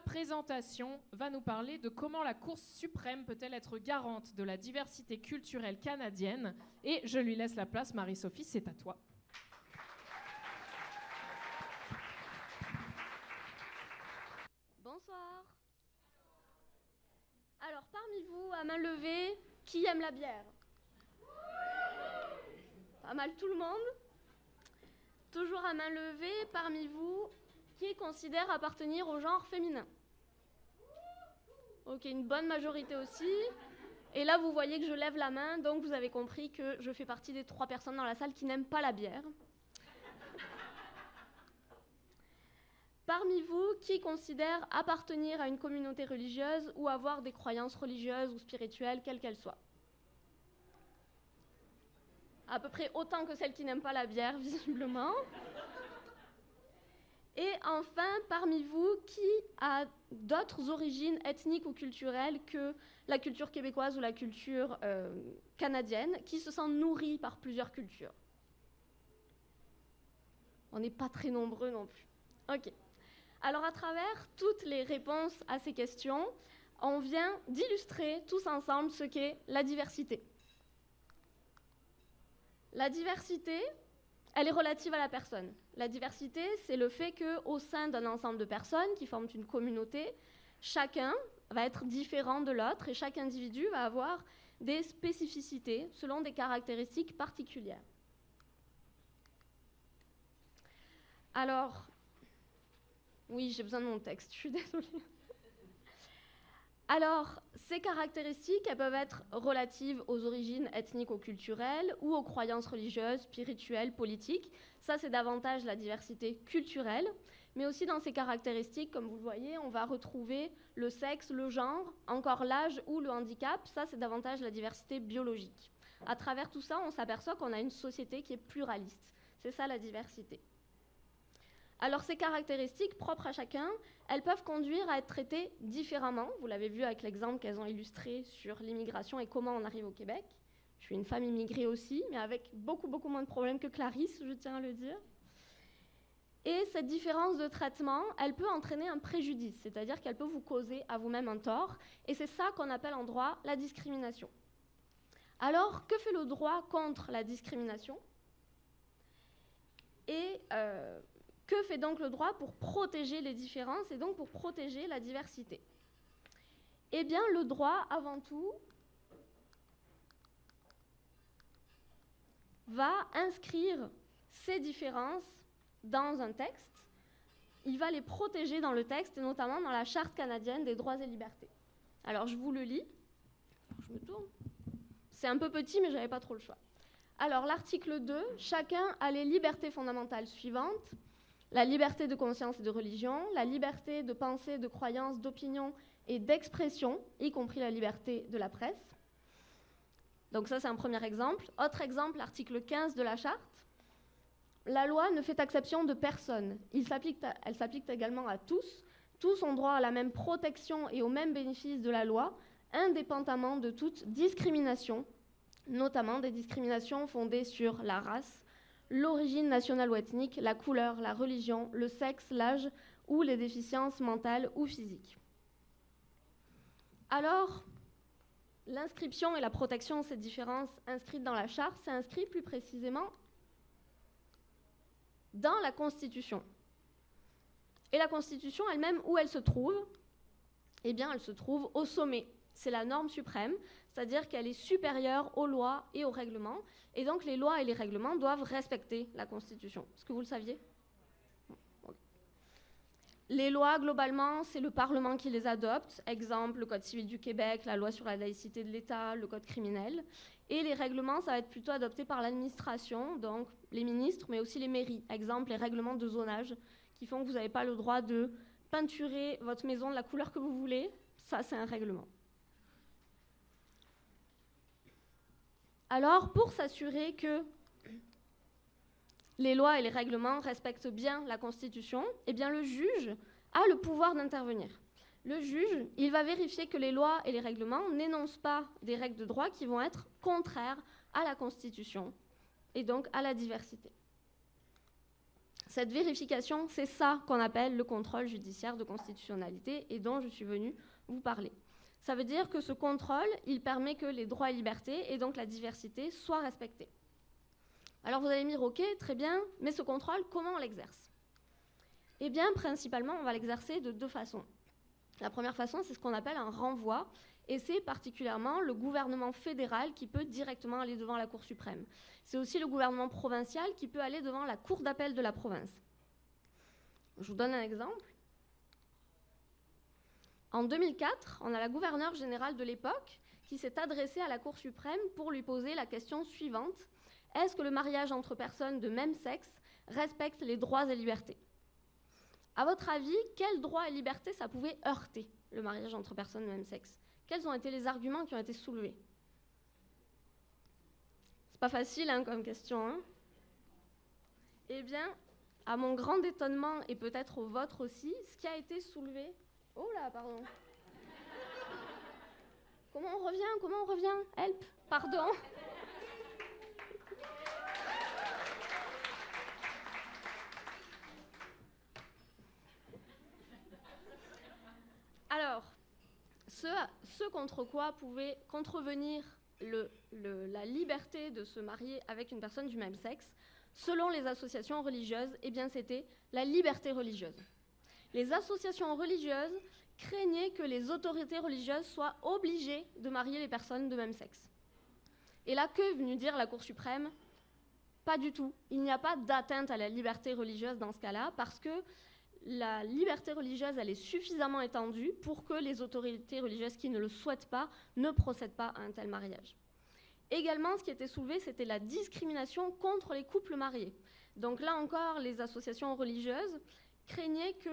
présentation va nous parler de comment la Cour suprême peut-elle être garante de la diversité culturelle canadienne. Et je lui laisse la place, Marie-Sophie, c'est à toi. Bonsoir. Alors, parmi vous, à main levée, qui aime la bière? Pas mal tout le monde. Toujours à main levée, parmi vous, qui considère appartenir au genre féminin? Ok, une bonne majorité aussi. Et là, vous voyez que je lève la main, donc vous avez compris que je fais partie des 3 personnes dans la salle qui n'aiment pas la bière. Parmi vous, qui considère appartenir à une communauté religieuse ou avoir des croyances religieuses ou spirituelles, quelles qu'elles soient? À peu près autant que celles qui n'aiment pas la bière, visiblement. Et enfin, parmi vous, qui a d'autres origines ethniques ou culturelles que la culture québécoise ou la culture canadienne, qui se sent nourri par plusieurs cultures? On n'est pas très nombreux non plus. Ok. Alors, à travers toutes les réponses à ces questions, on vient d'illustrer tous ensemble ce qu'est la diversité. La diversité, elle est relative à la personne. La diversité, c'est le fait qu'au sein d'un ensemble de personnes qui forment une communauté, chacun va être différent de l'autre et chaque individu va avoir des spécificités selon des caractéristiques particulières. Alors, oui, j'ai besoin de mon texte, je suis désolée. Alors, ces caractéristiques, elles peuvent être relatives aux origines ethnico-culturelles ou aux croyances religieuses, spirituelles, politiques. Ça, c'est davantage la diversité culturelle. Mais aussi dans ces caractéristiques, comme vous le voyez, on va retrouver le sexe, le genre, encore l'âge ou le handicap. Ça, c'est davantage la diversité biologique. À travers tout ça, on s'aperçoit qu'on a une société qui est pluraliste. C'est ça la diversité. Alors ces caractéristiques propres à chacun, elles peuvent conduire à être traitées différemment. Vous l'avez vu avec l'exemple qu'elles ont illustré sur l'immigration et comment on arrive au Québec. Je suis une femme immigrée aussi, mais avec beaucoup moins de problèmes que Clarisse, je tiens à le dire. Et cette différence de traitement, elle peut entraîner un préjudice, c'est-à-dire qu'elle peut vous causer à vous-même un tort. Et c'est ça qu'on appelle en droit la discrimination. Alors, que fait le droit contre la discrimination? Et que fait donc le droit pour protéger les différences et donc pour protéger la diversité? Eh bien, le droit, avant tout, va inscrire ces différences dans un texte. Il va les protéger dans le texte, et notamment dans la Charte canadienne des droits et libertés. Alors, je vous le lis. Je me tourne. C'est un peu petit, mais je n'avais pas trop le choix. Alors, l'article 2, chacun a les libertés fondamentales suivantes. La liberté de conscience et de religion, la liberté de pensée, de croyance, d'opinion et d'expression, y compris la liberté de la presse. Donc ça, c'est un premier exemple. Autre exemple, l'article 15 de la Charte. La loi ne fait exception de personne. Elle s'applique également à tous. Tous ont droit à la même protection et aux mêmes bénéfices de la loi, indépendamment de toute discrimination, notamment des discriminations fondées sur la race, l'origine nationale ou ethnique, la couleur, la religion, le sexe, l'âge ou les déficiences mentales ou physiques. Alors, l'inscription et la protection de ces différences inscrites dans la Charte, c'est inscrit plus précisément dans la Constitution. Et la Constitution elle-même, où elle se trouve? Eh bien, elle se trouve au sommet. C'est la norme suprême, c'est-à-dire qu'elle est supérieure aux lois et aux règlements. Et donc, les lois et les règlements doivent respecter la Constitution. Est-ce que vous le saviez? Les lois, globalement, c'est le Parlement qui les adopte. Exemple, le Code civil du Québec, la loi sur la laïcité de l'État, le Code criminel. Et les règlements, ça va être plutôt adopté par l'administration, donc les ministres, mais aussi les mairies. Exemple, les règlements de zonage qui font que vous n'avez pas le droit de peinturer votre maison de la couleur que vous voulez. Ça, c'est un règlement. Alors, pour s'assurer que les lois et les règlements respectent bien la Constitution, eh bien, le juge a le pouvoir d'intervenir. Le juge, il va vérifier que les lois et les règlements n'énoncent pas des règles de droit qui vont être contraires à la Constitution et donc à la diversité. Cette vérification, c'est ça qu'on appelle le contrôle judiciaire de constitutionnalité et dont je suis venue vous parler. Ça veut dire que ce contrôle, il permet que les droits et libertés, et donc la diversité, soient respectés. Alors vous allez me dire, ok, très bien, mais ce contrôle, comment on l'exerce? Eh bien, principalement, on va l'exercer de deux façons. La première façon, c'est ce qu'on appelle un renvoi, et c'est particulièrement le gouvernement fédéral qui peut directement aller devant la Cour suprême. C'est aussi le gouvernement provincial qui peut aller devant la Cour d'appel de la province. Je vous donne un exemple. En 2004, on a la gouverneure générale de l'époque qui s'est adressée à la Cour suprême pour lui poser la question suivante. Est-ce que le mariage entre personnes de même sexe respecte les droits et libertés? À votre avis, quels droits et libertés ça pouvait heurter, le mariage entre personnes de même sexe? Quels ont été les arguments qui ont été soulevés? C'est pas facile comme question. Hein? Eh bien, à mon grand étonnement, et peut-être au vôtre aussi, ce qui a été soulevé... Oh là, pardon. Comment on revient? Help, pardon. Alors, ce contre quoi pouvait contrevenir la liberté de se marier avec une personne du même sexe, selon les associations religieuses, eh bien c'était la liberté religieuse. Les associations religieuses craignaient que les autorités religieuses soient obligées de marier les personnes de même sexe. Et là, que est venue dire la Cour suprême? Pas du tout. Il n'y a pas d'atteinte à la liberté religieuse dans ce cas-là, parce que la liberté religieuse, elle est suffisamment étendue pour que les autorités religieuses qui ne le souhaitent pas ne procèdent pas à un tel mariage. Également, ce qui était soulevé, c'était la discrimination contre les couples mariés. Donc là encore, les associations religieuses craignaient qu'il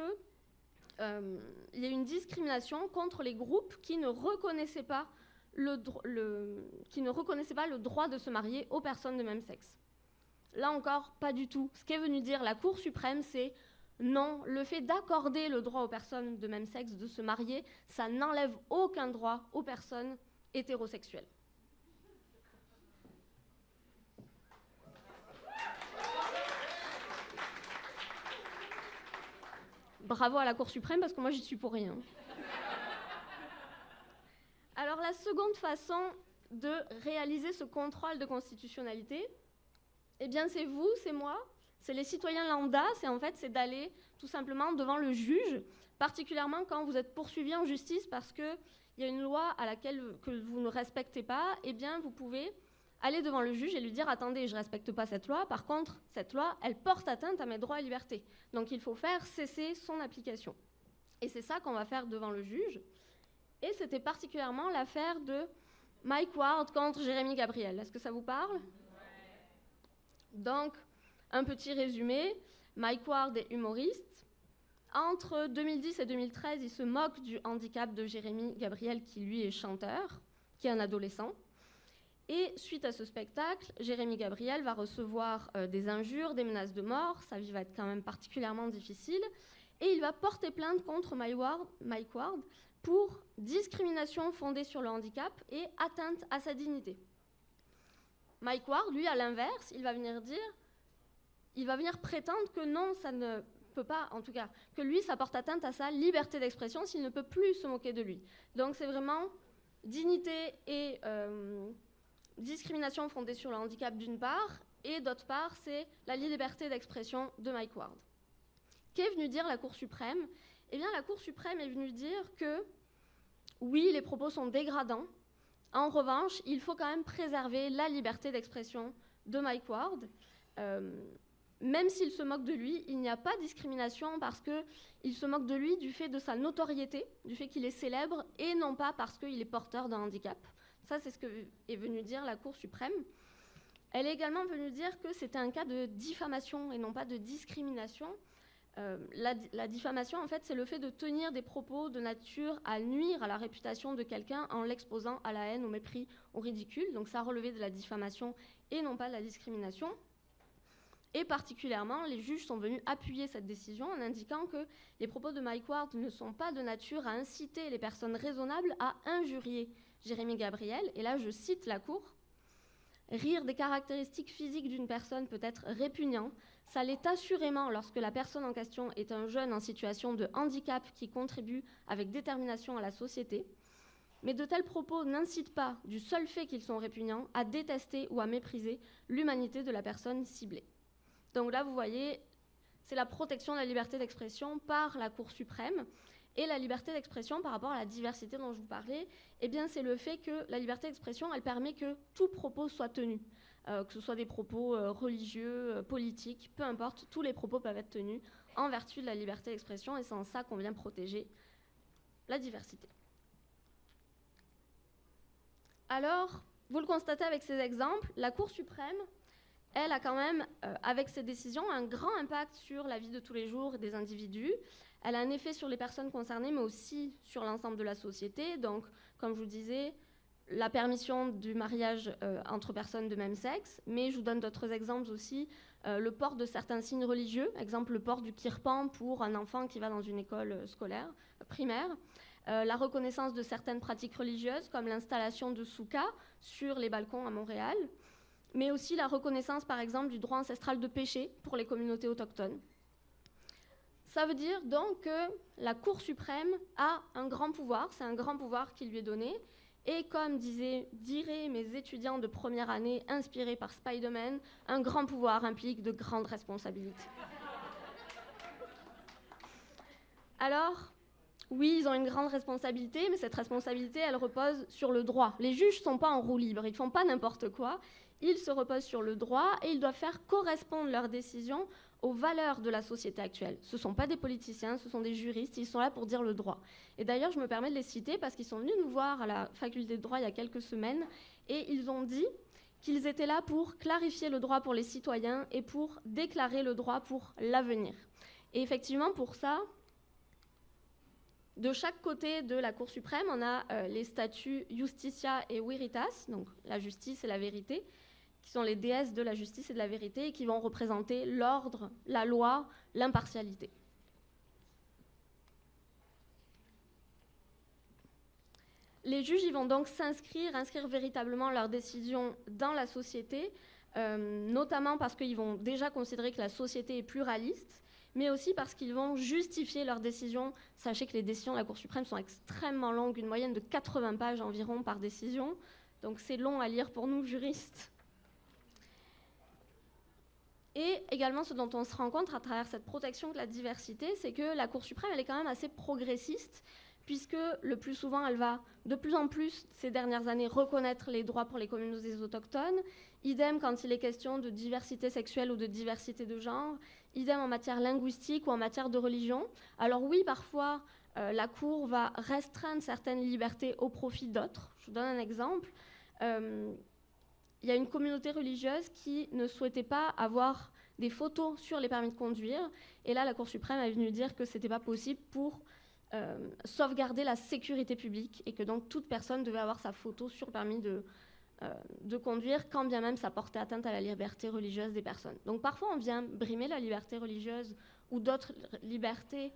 y ait une discrimination contre les groupes qui ne reconnaissaient pas le droit de se marier aux personnes de même sexe. Là encore, pas du tout. Ce qu'est venue dire la Cour suprême, c'est non, le fait d'accorder le droit aux personnes de même sexe de se marier, ça n'enlève aucun droit aux personnes hétérosexuelles. Bravo à la Cour suprême, parce que moi, j'y suis pour rien. Alors, la seconde façon de réaliser ce contrôle de constitutionnalité, eh bien, c'est vous, c'est moi, c'est les citoyens lambda, c'est d'aller tout simplement devant le juge, particulièrement quand vous êtes poursuivi en justice parce qu'il y a une loi à laquelle que vous ne respectez pas, eh bien, vous pouvez aller devant le juge et lui dire « Attendez, je ne respecte pas cette loi, par contre, cette loi, elle porte atteinte à mes droits et libertés. Donc, il faut faire cesser son application. » Et c'est ça qu'on va faire devant le juge. Et c'était particulièrement l'affaire de Mike Ward contre Jérémy Gabriel. Est-ce que ça vous parle? Donc, un petit résumé. Mike Ward est humoriste. Entre 2010 et 2013, il se moque du handicap de Jérémy Gabriel, qui lui est chanteur, qui est un adolescent. Et suite à ce spectacle, Jérémy Gabriel va recevoir des injures, des menaces de mort. Sa vie va être quand même particulièrement difficile. Et il va porter plainte contre Mike Ward pour discrimination fondée sur le handicap et atteinte à sa dignité. Mike Ward, lui, à l'inverse, il va venir prétendre que non, ça ne peut pas, en tout cas, que lui, ça porte atteinte à sa liberté d'expression s'il ne peut plus se moquer de lui. Donc c'est vraiment dignité et discrimination fondée sur le handicap d'une part, et d'autre part, c'est la liberté d'expression de Mike Ward. Qu'est venue dire la Cour suprême? Eh bien, la Cour suprême est venue dire que, oui, les propos sont dégradants. En revanche, il faut quand même préserver la liberté d'expression de Mike Ward. Même s'il se moque de lui, il n'y a pas de discrimination parce qu'il se moque de lui du fait de sa notoriété, du fait qu'il est célèbre, et non pas parce qu'il est porteur d'un handicap. Ça, c'est ce que est venue dire la Cour suprême. Elle est également venue dire que c'était un cas de diffamation et non pas de discrimination. La diffamation, en fait, c'est le fait de tenir des propos de nature à nuire à la réputation de quelqu'un en l'exposant à la haine, au mépris, au ridicule. Donc ça relevait de la diffamation et non pas de la discrimination. Et particulièrement, les juges sont venus appuyer cette décision en indiquant que les propos de Mike Ward ne sont pas de nature à inciter les personnes raisonnables à injurier Jérémy Gabriel. Et là, je cite la Cour. Rire des caractéristiques physiques d'une personne peut être répugnant. Ça l'est assurément lorsque la personne en question est un jeune en situation de handicap qui contribue avec détermination à la société. Mais de tels propos n'incitent pas, du seul fait qu'ils sont répugnants, à détester ou à mépriser l'humanité de la personne ciblée. Donc là, vous voyez, c'est la protection de la liberté d'expression par la Cour suprême. Et la liberté d'expression par rapport à la diversité dont je vous parlais, eh bien, c'est le fait que la liberté d'expression, elle permet que tout propos soit tenu. Que ce soit des propos religieux, politiques, peu importe, tous les propos peuvent être tenus en vertu de la liberté d'expression, et c'est en ça qu'on vient protéger la diversité. Alors, vous le constatez avec ces exemples, la Cour suprême, elle a quand même, avec ses décisions, un grand impact sur la vie de tous les jours des individus. Elle a un effet sur les personnes concernées, mais aussi sur l'ensemble de la société. Donc, comme je vous disais, la permission du mariage entre personnes de même sexe, mais je vous donne d'autres exemples aussi. Le port de certains signes religieux, exemple le port du kirpan pour un enfant qui va dans une école scolaire, primaire. La reconnaissance de certaines pratiques religieuses, comme l'installation de soukas sur les balcons à Montréal, mais aussi la reconnaissance, par exemple, du droit ancestral de péché pour les communautés autochtones. Ça veut dire donc que la Cour suprême a un grand pouvoir, c'est un grand pouvoir qui lui est donné, et comme diraient mes étudiants de première année inspirés par Spider-Man, un grand pouvoir implique de grandes responsabilités. Alors, oui, ils ont une grande responsabilité, mais cette responsabilité, elle repose sur le droit. Les juges ne sont pas en roue libre, ils ne font pas n'importe quoi, ils se reposent sur le droit et ils doivent faire correspondre leurs décisions aux valeurs de la société actuelle. Ce ne sont pas des politiciens, ce sont des juristes, ils sont là pour dire le droit. Et d'ailleurs, je me permets de les citer parce qu'ils sont venus nous voir à la faculté de droit il y a quelques semaines et ils ont dit qu'ils étaient là pour clarifier le droit pour les citoyens et pour déclarer le droit pour l'avenir. Et effectivement, pour ça, de chaque côté de la Cour suprême, on a les statuts Justitia et Veritas, donc la justice et la vérité, qui sont les déesses de la justice et de la vérité et qui vont représenter l'ordre, la loi, l'impartialité. Les juges ils vont donc inscrire véritablement leurs décisions dans la société, notamment parce qu'ils vont déjà considérer que la société est pluraliste, mais aussi parce qu'ils vont justifier leurs décisions. Sachez que les décisions de la Cour suprême sont extrêmement longues, une moyenne de 80 pages environ par décision, donc c'est long à lire pour nous juristes. Et également, ce dont on se rend compte à travers cette protection de la diversité, c'est que la Cour suprême, elle est quand même assez progressiste, puisque le plus souvent, elle va de plus en plus, ces dernières années, reconnaître les droits pour les communautés autochtones. Idem quand il est question de diversité sexuelle ou de diversité de genre. Idem en matière linguistique ou en matière de religion. Alors oui, parfois, la Cour va restreindre certaines libertés au profit d'autres. Je vous donne un exemple. Il y a une communauté religieuse qui ne souhaitait pas avoir des photos sur les permis de conduire. Et là, la Cour suprême est venue dire que ce n'était pas possible pour sauvegarder la sécurité publique et que donc toute personne devait avoir sa photo sur le permis de conduire, quand bien même ça portait atteinte à la liberté religieuse des personnes. Donc parfois, on vient brimer la liberté religieuse ou d'autres libertés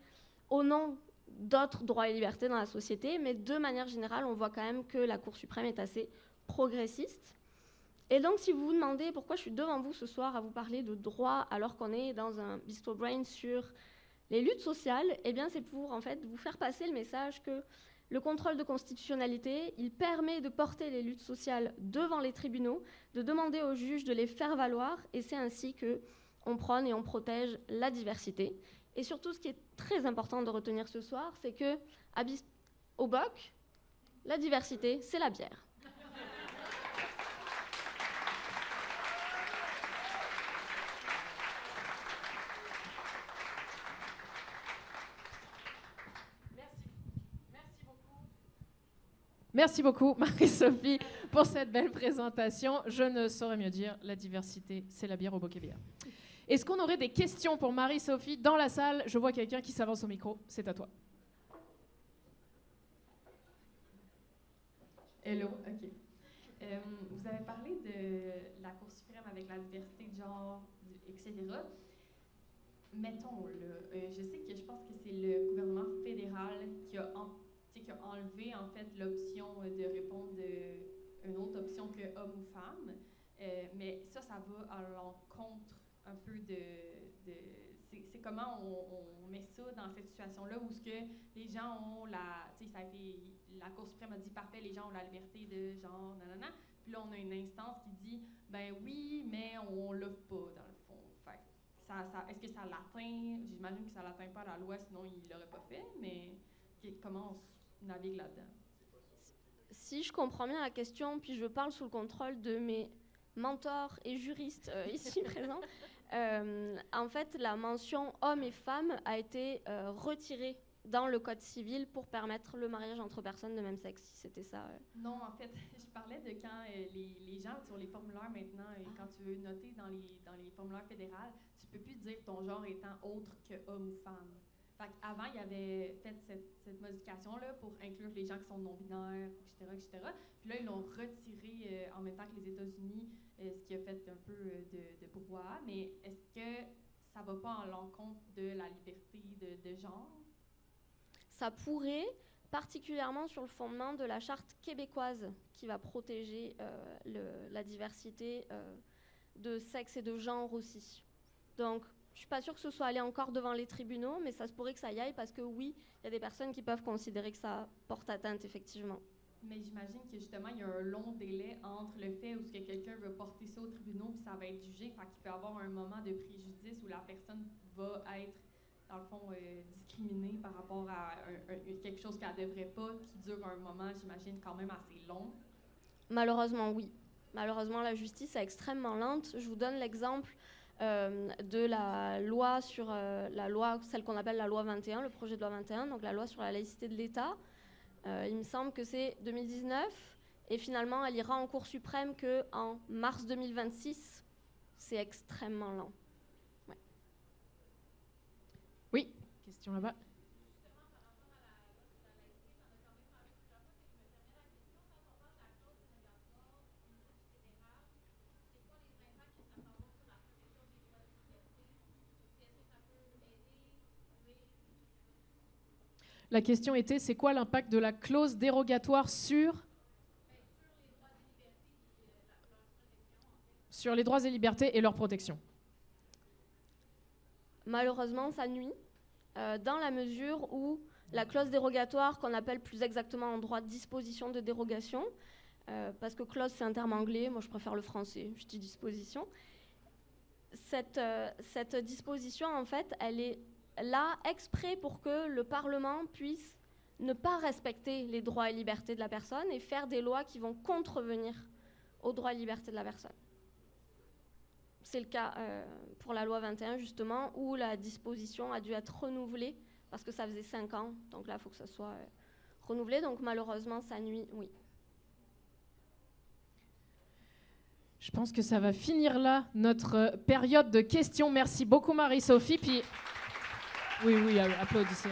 au nom d'autres droits et libertés dans la société, mais de manière générale, on voit quand même que la Cour suprême est assez progressiste. Et donc, si vous vous demandez pourquoi je suis devant vous ce soir à vous parler de droit alors qu'on est dans un Bistro Brain sur les luttes sociales, eh bien, c'est pour en fait vous faire passer le message que le contrôle de constitutionnalité, il permet de porter les luttes sociales devant les tribunaux, de demander aux juges de les faire valoir, et c'est ainsi qu'on prône et on protège la diversité. Et surtout, ce qui est très important de retenir ce soir, c'est que au BOC, la diversité, c'est la bière. Merci beaucoup, Marie-Sophie, pour cette belle présentation. Je ne saurais mieux dire, la diversité, c'est la bière au bokeh bière. Est-ce qu'on aurait des questions pour Marie-Sophie dans la salle? Je vois quelqu'un qui s'avance au micro. C'est à toi. Hello, OK. Vous avez parlé de la Cour suprême avec la diversité de genre, etc. Mettons, là, je sais que je pense que c'est le gouvernement fédéral qui a enlevé en fait l'option de répondre une autre option que homme ou femme. Mais ça va à l'encontre un peu c'est comment on met ça dans cette situation-là où ce que les gens ont la Cour suprême a dit parfait, les gens ont la liberté de genre nanana, puis là on a une instance qui dit ben oui, mais on l'offre pas dans le fond. Fait que est-ce que ça l'atteint? J'imagine que ça l'atteint pas la loi, sinon il l'aurait pas fait, mais comment on navigue là-dedans? Si je comprends bien la question, puis je parle sous le contrôle de mes mentors et juristes ici présents, en fait, la mention homme et femme a été retirée dans le Code civil pour permettre le mariage entre personnes de même sexe, si c'était ça. Non, en fait, je parlais de quand les gens sur les formulaires maintenant, quand tu veux noter dans les formulaires fédéraux, tu peux plus dire ton genre étant autre que homme ou femme. Fait qu'avant, il y avait fait cette modification-là pour inclure les gens qui sont non-binaires, etc., etc. Puis là, ils l'ont retiré en même temps que les États-Unis, ce qui a fait un peu de brouhaha. Mais est-ce que ça va pas à l'encontre de la liberté de genre? Ça pourrait, particulièrement sur le fondement de la charte québécoise qui va protéger la diversité de sexe et de genre aussi. Donc, je ne suis pas sûre que ce soit allé encore devant les tribunaux, mais ça se pourrait que ça y aille parce que oui, il y a des personnes qui peuvent considérer que ça porte atteinte, effectivement. Mais j'imagine que justement, il y a un long délai entre le fait où quelqu'un veut porter ça au tribunal puis ça va être jugé. Fait qu'il peut y avoir un moment de préjudice où la personne va être, dans le fond, discriminée par rapport à quelque chose qu'elle ne devrait pas, qui dure un moment, j'imagine, quand même assez long. Malheureusement, oui. Malheureusement, la justice est extrêmement lente. Je vous donne l'exemple de la loi sur celle qu'on appelle la loi 21, le projet de loi 21, donc la loi sur la laïcité de l'État. Il me semble que c'est 2019 et finalement elle ira en Cour suprême qu'en mars 2026. C'est extrêmement lent. Ouais. Oui, question là-bas. La question était, c'est quoi l'impact de la clause dérogatoire sur les droits et libertés et leur protection? Malheureusement, ça nuit, dans la mesure où la clause dérogatoire, qu'on appelle plus exactement en droit de disposition de dérogation, parce que clause c'est un terme anglais, moi je préfère le français, je dis disposition. Cette disposition, en fait, elle est là exprès pour que le Parlement puisse ne pas respecter les droits et libertés de la personne et faire des lois qui vont contrevenir aux droits et libertés de la personne. C'est le cas pour la loi 21, justement, où la disposition a dû être renouvelée parce que ça faisait 5 ans. Donc là, il faut que ça soit renouvelé. Donc malheureusement, ça nuit, oui. Je pense que ça va finir là, notre période de questions. Merci beaucoup, Marie-Sophie. Puis... Oui, applaudissez.